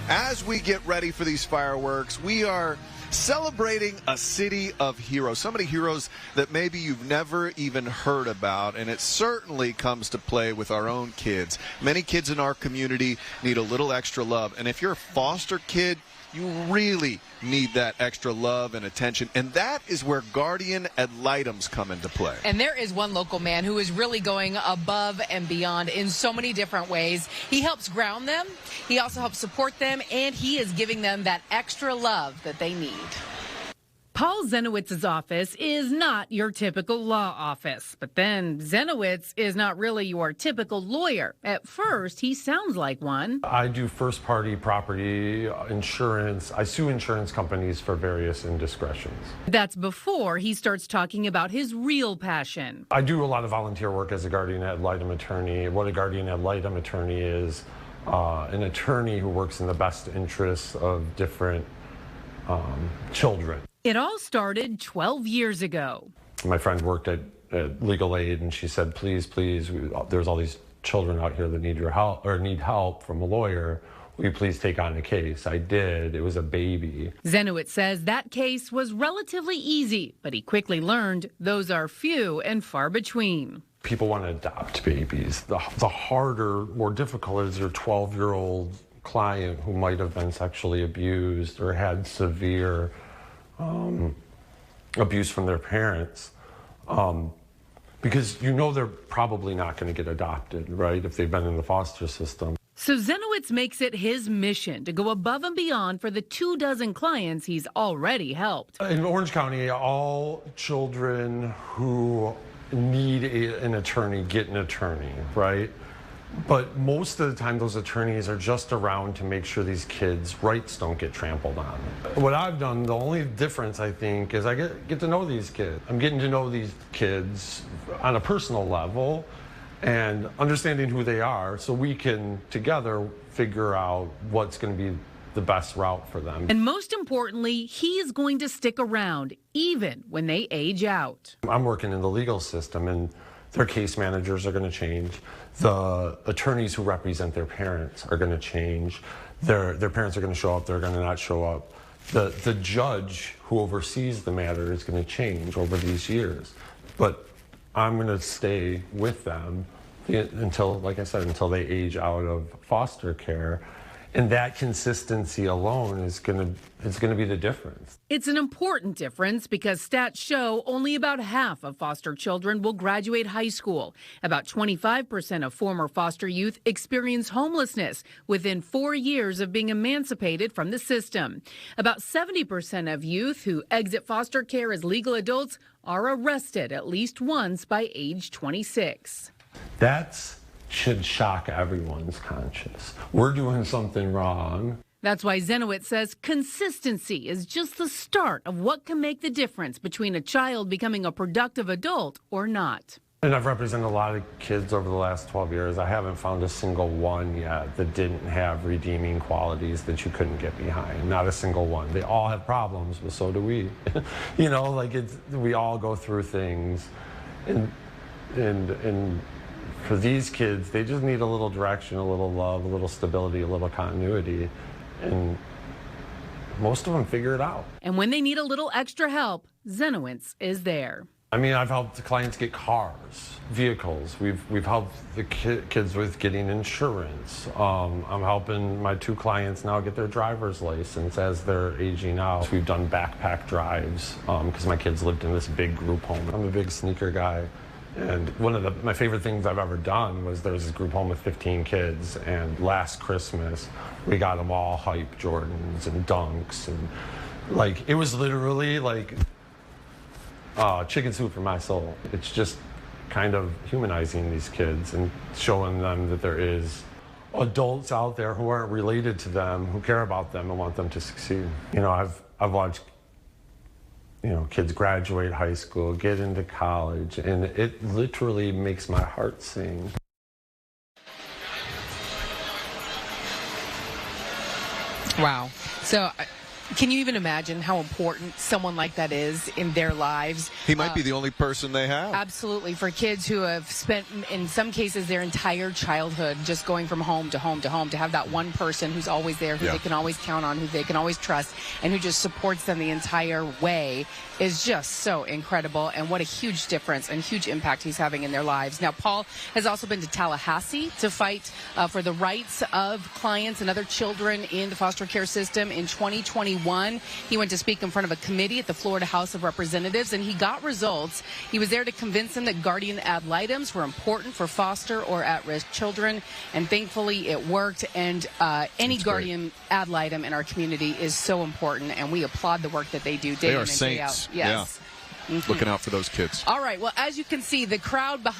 As we get ready for these fireworks, we are celebrating a city of heroes, so many heroes that maybe you've never even heard about, and it certainly comes to play with our own kids. Many kids in our community need a little extra love, and if you're a foster kid, you really need that extra love and attention, and that is where guardian ad litems come into play. And there is one local man who is really going above and beyond in so many different ways. He helps ground them, he also helps support them, and he is giving them that extra love that they need. Paul Zeniewicz's office is not your typical law office, but then Zeniewicz is not really your typical lawyer. At first, he sounds like one. I do first-party property insurance. I sue insurance companies for various indiscretions. That's before he starts talking about his real passion. I do a lot of volunteer work as a guardian ad litem attorney. What a guardian ad litem attorney is, an attorney who works in the best interests of different children. It all started 12 years ago. My friend worked at Legal Aid, and she said, please, there's all these children out here that need your help or need help from a lawyer. Will you please take on a case? I did. It was a baby. Zeniewicz says that case was relatively easy, but he quickly learned those are few and far between. People want to adopt babies. The harder, more difficult is your 12-year-old client who might have been sexually abused or had severe abuse from their parents, because you know they're probably not going to get adopted, right, if they've been in the foster system. So Zeniewicz makes it his mission to go above and beyond for the 24 clients he's already helped. In Orange County, all children who need an attorney get an attorney, right? But most of the time, those attorneys are just around to make sure these kids' rights don't get trampled on. What I've done, the only difference, I think, is I get to know these kids. I'm getting to know these kids on a personal level and understanding who they are so we can together figure out what's going to be the best route for them. And most importantly, he is going to stick around even when they age out. I'm working in the legal system, and their case managers are going to change. The attorneys who represent their parents are going to change. Their parents are going to show up. They're going to not show up. The judge who oversees the matter is going to change over these years. But I'm going to stay with them until, like I said, until they age out of foster care. And that consistency alone is going to be the difference. It's an important difference because stats show only about half of foster children will graduate high school. About 25% of former foster youth experience homelessness within 4 years of being emancipated from the system. About 70% of youth who exit foster care as legal adults are arrested at least once by age 26. That should shock everyone's conscience. We're doing something wrong. That's why Zeniewicz says consistency is just the start of what can make the difference between a child becoming a productive adult or not. And I've represented a lot of kids over the last 12 years. I haven't found a single one yet that didn't have redeeming qualities that you couldn't get behind. Not a single one. They all have problems, but so do we. You know, like we all go through things. And for these kids, they just need a little direction, a little love, a little stability, a little continuity. And most of them figure it out. And when they need a little extra help, Zeniewicz is there. I mean, I've helped the clients get cars, vehicles. We've helped the kids with getting insurance. I'm helping my 2 clients now get their driver's license as they're aging out. We've done backpack drives because my kids lived in this big group home. I'm a big sneaker guy. And one of my favorite things I've ever done was there was this group home with 15 kids, and last Christmas we got them all hype Jordans and Dunks, and like it was literally like chicken soup for my soul. It's just kind of humanizing these kids and showing them that there is adults out there who aren't related to them, who care about them and want them to succeed. You know, I've watched kids graduate high school, get into college, and it literally makes my heart sing. Wow. So Can you even imagine how important someone like that is in their lives? He might be the only person they have. Absolutely. For kids who have spent, in some cases, their entire childhood just going from home to home to home, to have that one person who's always there, who they can always count on, who they can always trust, and who just supports them the entire way is just so incredible. And what a huge difference and huge impact he's having in their lives. Now, Paul has also been to Tallahassee to fight for the rights of clients and other children in the foster care system. In 2021, he went to speak in front of a committee at the Florida House of Representatives, and he got results. He was there to convince them that guardian ad litems were important for foster or at-risk children, and thankfully it worked. And any guardian ad litem in our community is so important, and we applaud the work that they do day in and day out. Yes. Yeah. Looking out for those kids. All right. Well, as you can see, the crowd behind